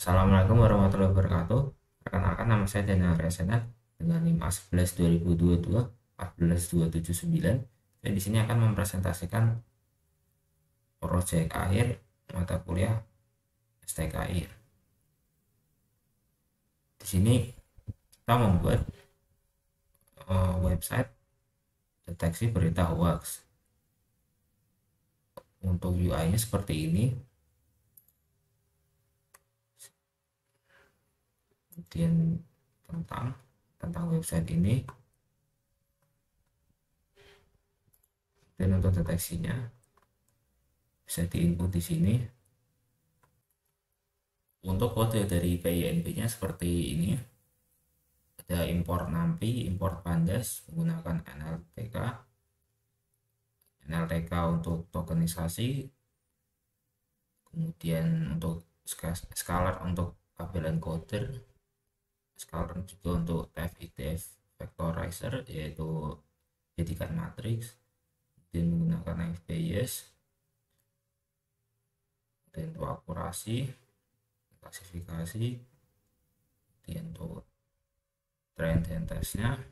Assalamualaikum warahmatullahi wabarakatuh. Perkenalkan nama saya Daniel Resena dengan NIM A11 2022 14279. Saya di sini akan mempresentasikan proyek akhir mata kuliah STK akhir. Di sini kita membuat website deteksi berita hoax. Untuk UI-nya seperti ini. Kemudian tentang website ini, dan untuk deteksinya bisa diinput di sini. Untuk kode dari PINP-nya seperti ini. Ada import NAMPI, import pandas menggunakan NLTK untuk tokenisasi, kemudian untuk scalar untuk tabel encoder, scalar juga untuk TF-IDF vectorizer yaitu jadikan matriks, dan menggunakan FBS, dan untuk akurasi, klasifikasi, dan untuk trend and testnya,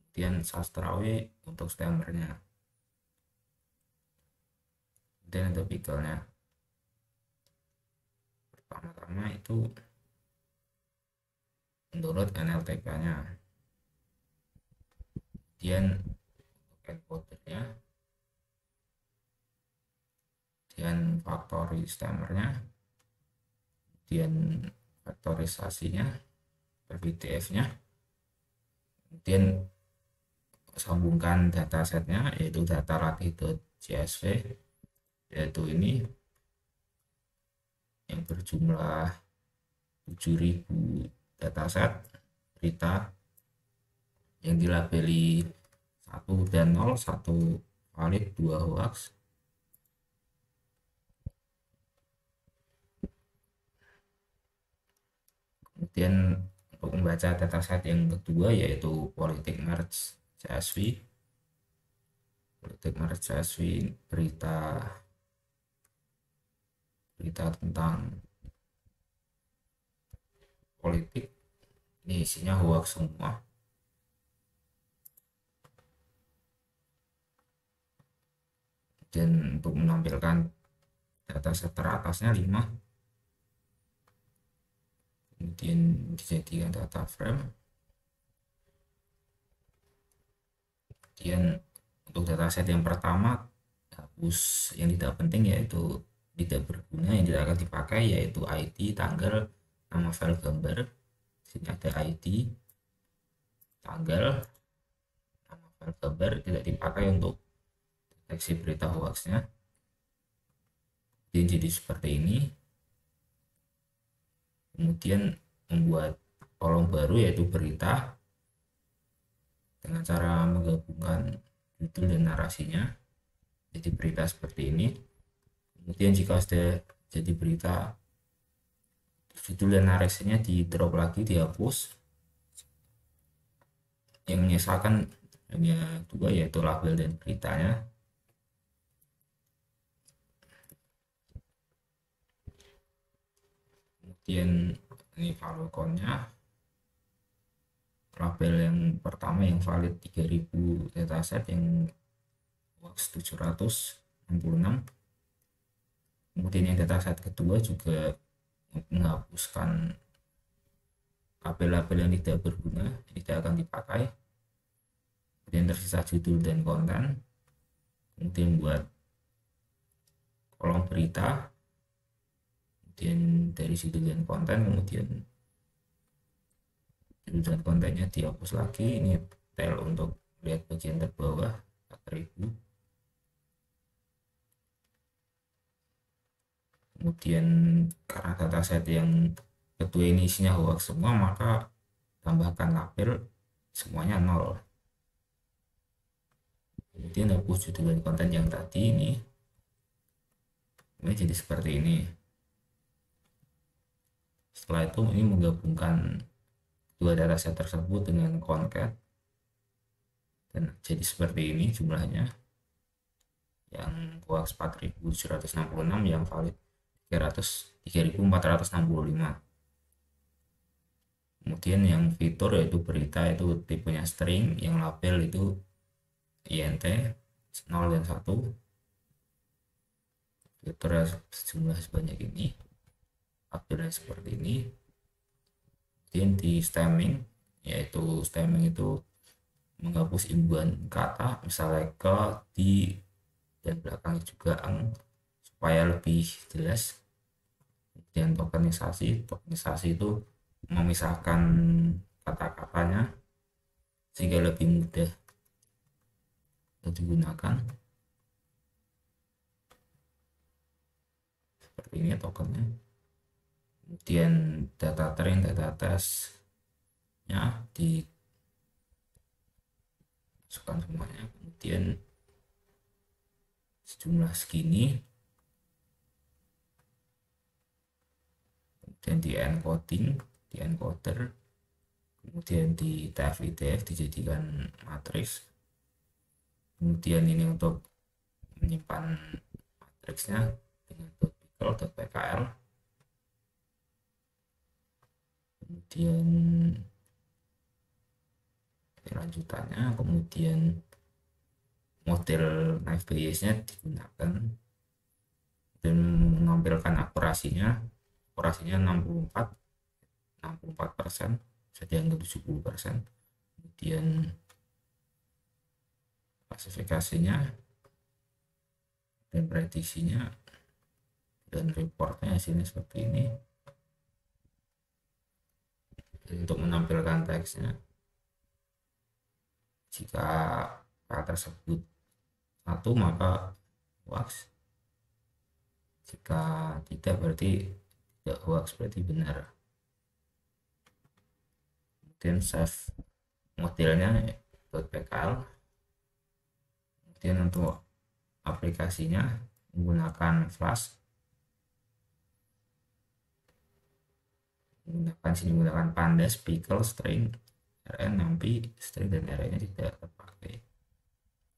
kemudian sastrawi untuk stemmernya, dan untuk pickle-nya. Pertama-tama itu menurut NLTK-nya, kemudian untuk encodernya, kemudian factory stemmernya, kemudian faktorisasinya, PVDF-nya, kemudian sambungkan datasetnya yaitu data latih.csv, yaitu ini yang berjumlah 7.000 dataset berita yang dilabeli 1 dan 0, 1 valid, 2 hoax. Kemudian untuk membaca dataset yang kedua yaitu politik merge CSV. Politik merge CSV berita tentang politik, ini isinya hoax semua. Dan untuk menampilkan dataset teratasnya 5, kemudian dijadikan data frame. Kemudian untuk dataset yang pertama hapus yang tidak penting, yaitu tidak berguna, yang tidak akan dipakai, yaitu ID, tanggal, nama file gambar. Sini ada ID, tanggal, nama file gambar, tidak dipakai untuk deteksi berita hoaxnya. Dan jadi seperti ini. Kemudian membuat kolom baru yaitu berita dengan cara menggabungkan judul dan narasinya jadi berita seperti ini. Kemudian jika sudah jadi berita, judul dan narasinya di drop lagi, dihapus. Yang menyisakan hanya 2 yaitu label dan beritanya. Kemudian ini favicon-nya, label yang pertama yang valid 3000 dataset, yang hoax 766. Kemudian yang dataset kedua juga menghapuskan label-label yang tidak berguna, tidak akan dipakai. Kemudian tersisa judul dan konten. Kemudian buat kolom berita, kemudian dari judul dan konten, kemudian judul dan kontennya dihapus lagi. Ini tel untuk lihat bagian terbawah 4000. Kemudian karena dataset yang kedua ini isinya hoax semua, maka tambahkan label semuanya 0. Kemudian hapus judul dan konten yang tadi ini jadi seperti ini. Setelah itu ini menggabungkan dua dataset tersebut dengan concat, dan jadi seperti ini jumlahnya, yang hoax 4766, yang valid 3465. Kemudian yang fitur yaitu berita itu tipenya string, yang label itu INT 0 dan 1. Fiturnya sejumlah sebanyak ini, labelnya seperti ini. Kemudian di stemming, yaitu stemming itu menghapus imbuhan kata, misalnya ke, di, dan belakangnya juga ang, supaya lebih jelas. Kemudian tokenisasi itu memisahkan kata-katanya sehingga lebih mudah untuk digunakan. Seperti ini tokennya. Kemudian data train, data testnya dimasukkan semuanya. Kemudian sejumlah segini. Kemudian di encoding, di encoder, kemudian di TF-IDF dijadikan matriks. Kemudian ini untuk menyimpan matriksnya dengan .pkl. Kemudian lanjutannya, kemudian model Naive.Bayes nya digunakan dan menampilkan akurasinya 64%, bisa dianggap 70%. Kemudian klasifikasinya dan prediksinya dan reportnya hasilnya seperti ini. Dan untuk menampilkan teksnya, jika kata tersebut 1 maka hoax, jika tidak berarti tidak hoax, berarti benar. Kemudian save modelnya .pkl. Kemudian untuk aplikasinya menggunakan Flash, menggunakan Pandas, Pickle, String, RN, NumPy, String dan array-nya tidak terpakai.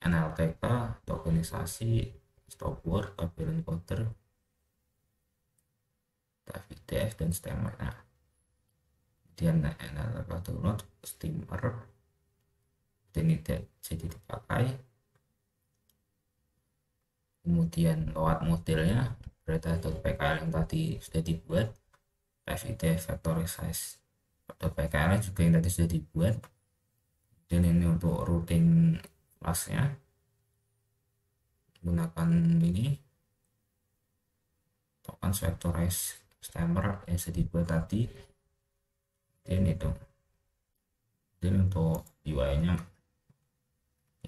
NLTK, tokenisasi, stopword, tabel encoder, TF-IDF dan stemmer. Nah, kemudian NLTK download, steamer, dan tidak jadi dipakai. Kemudian load modelnya berita.pkl yang tadi sudah dibuat, TF-IDF vectorize .pkl juga yang tadi sudah dibuat. Dan ini untuk routing flashnya menggunakan ini token vectorize stemmer yang sudah dibuat tadi. Dan itu, dan untuk UI nya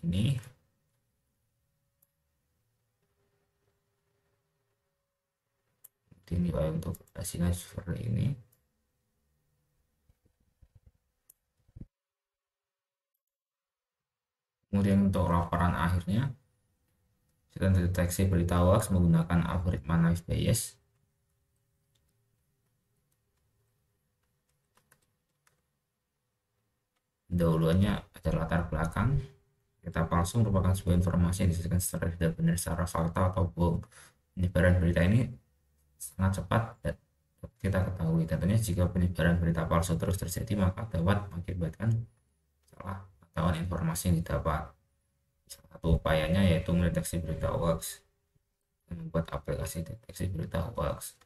ini UI untuk hasilnya seperti ini. Kemudian untuk laporan akhirnya, kita deteksi berita hoax menggunakan algoritma Naive.Bayes. Dahuluannya ada latar belakang. Berita palsu merupakan sebuah informasi yang disajikan secara tidak benar, secara fakta atau bohong. Penyebaran berita ini sangat cepat dan kita ketahui. Tentunya jika penyebaran berita palsu terus terjadi, maka dapat mengakibatkan salah pengetahuan informasi yang didapat. Salah satu upayanya yaitu mendeteksi berita hoax dan membuat aplikasi deteksi berita hoax.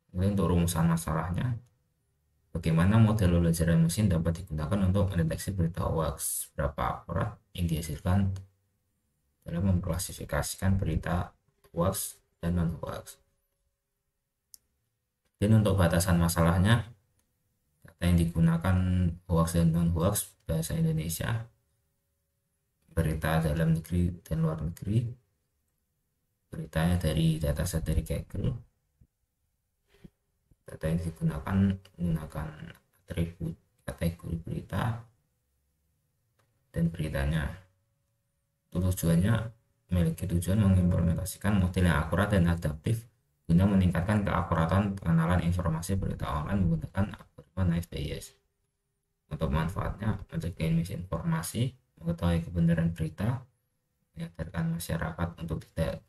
Kemudian untuk rumusan masalahnya, bagaimana model belajar mesin dapat digunakan untuk mendeteksi berita hoax, berapa akurat yang dihasilkan dalam mengklasifikasikan berita hoax dan non hoax. Dan untuk batasan masalahnya, data yang digunakan hoax dan non hoax bahasa Indonesia, berita dalam negeri dan luar negeri, beritanya dari dataset dari Kaggle, data yang digunakan menggunakan atribut kategori berita, dan beritanya. Tujuannya memiliki tujuan mengimplementasikan model yang akurat dan adaptif guna meningkatkan keakuratan pengenalan informasi berita online menggunakan algoritma Naive.Bayes. Untuk manfaatnya, mencegah misinformasi, mengetahui kebenaran berita, menyadarkan masyarakat untuk tidak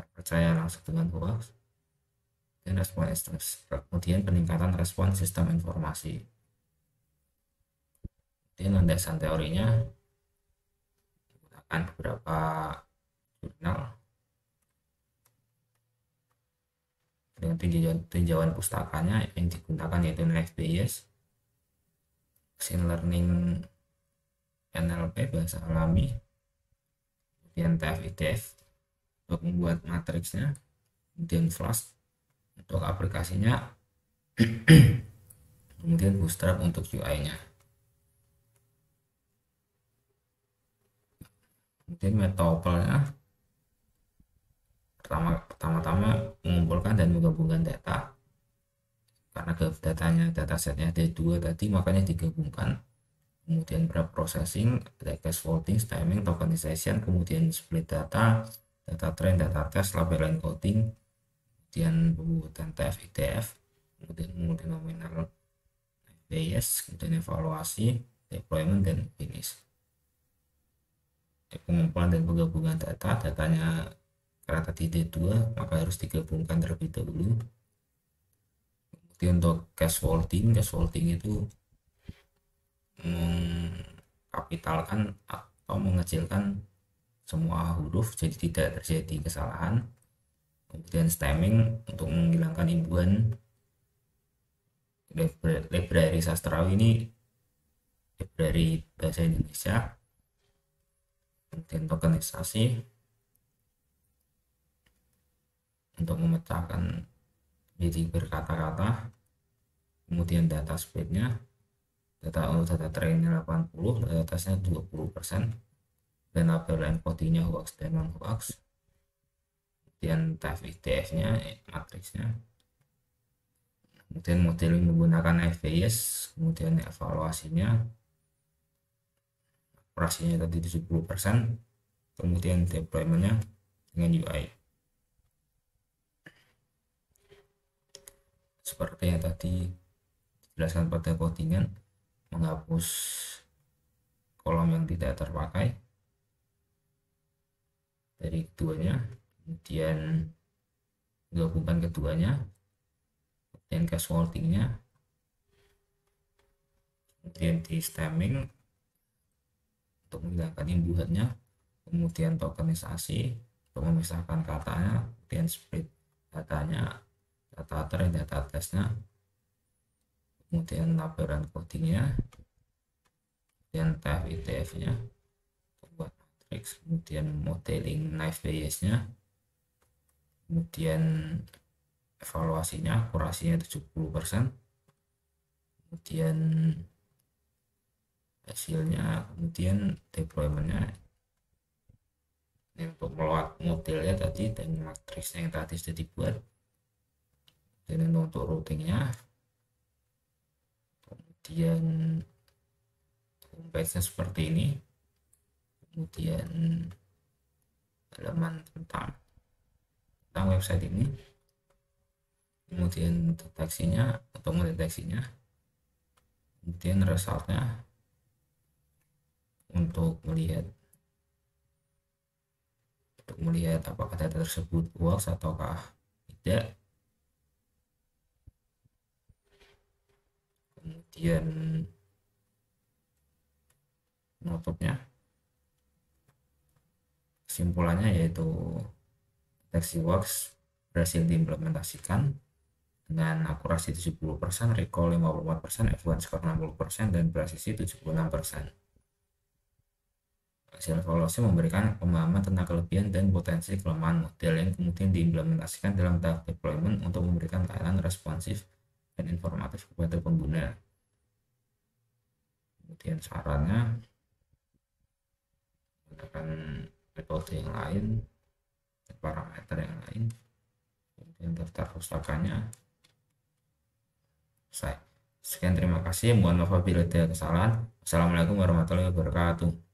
terpercaya langsung dengan hoax, dan kemudian peningkatan respon sistem informasi. Kemudian landasan teorinya menggunakan beberapa jurnal dengan tinjauan pustakanya yang digunakan yaitu Knife Bayes, Machine Learning, NLP bahasa alami, kemudian TF-IDF untuk membuat matriksnya, kemudian Flask untuk aplikasinya, kemudian Bootstrap untuk UI-nya. Kemudian metode pertama-tama mengumpulkan dan menggabungkan data, karena datasetnya ada 2 tadi, makanya digabungkan. Kemudian processing, cache faulting, stemming, tokenization, kemudian split data train, data test, label encoding, kemudian pembuatan TF-IDF, kemudian multinominal Bayes, kemudian evaluasi, deployment, dan finish. Pengumpulan dan penggabungan datanya karena tadi D2 maka harus digabungkan terlebih dahulu. Kemudian untuk cache faulting itu mengkapitalkan atau mengecilkan semua huruf jadi tidak terjadi kesalahan. Kemudian stemming untuk menghilangkan imbuhan. Library sastrawi ini library bahasa Indonesia. Kemudian tokenisasi untuk memecahkan jadi berkata-kata. Kemudian data speednya, data trainnya 80, data testnya 20%, dan label encodingnya hoax dan non hoax. Kemudian TF-IDF nya matriksnya, kemudian modeling menggunakan FBS, kemudian evaluasinya, operasinya tadi 70%, kemudian deploymentnya dengan UI seperti yang tadi dijelaskan pada codingan, menghapus kolom yang tidak terpakai dari keduanya, kemudian menggabungkan keduanya, kemudian cache faultingnya, kemudian di stemming untuk menghilangkan imbuhannya, kemudian tokenisasi untuk memisahkan katanya, kemudian split datanya, data train, data testnya, kemudian laporan codingnya, kemudian TF-IDF nya buat matriks, kemudian modeling Knife Bayes nya, kemudian evaluasinya, akurasinya 70%, kemudian hasilnya, kemudian deploymentnya ini untuk meload modelnya tadi dan matriksnya yang tadi sudah dibuat, dan untuk routingnya, kemudian homepage-nya seperti ini, kemudian halaman tentang website ini, kemudian deteksinya untuk mendeteksinya, kemudian resultnya untuk melihat apakah data tersebut hoax ataukah tidak, kemudian penutupnya, kesimpulannya yaitu deteksi hoax berhasil diimplementasikan dengan akurasi 70%, recall 54%, F1 score 60%, dan presisi 76%. Hasil evaluasi memberikan pemahaman tentang kelebihan dan potensi kelemahan model yang kemudian diimplementasikan dalam tahap deployment untuk memberikan layanan responsif dan informatif kepada pengguna. Kemudian sarannya menggunakan metode yang lain, parameter yang lain, kemudian daftar pustakanya. Sekian, terima kasih. Mohon maaf apabila ada kesalahan. Assalamualaikum warahmatullahi wabarakatuh.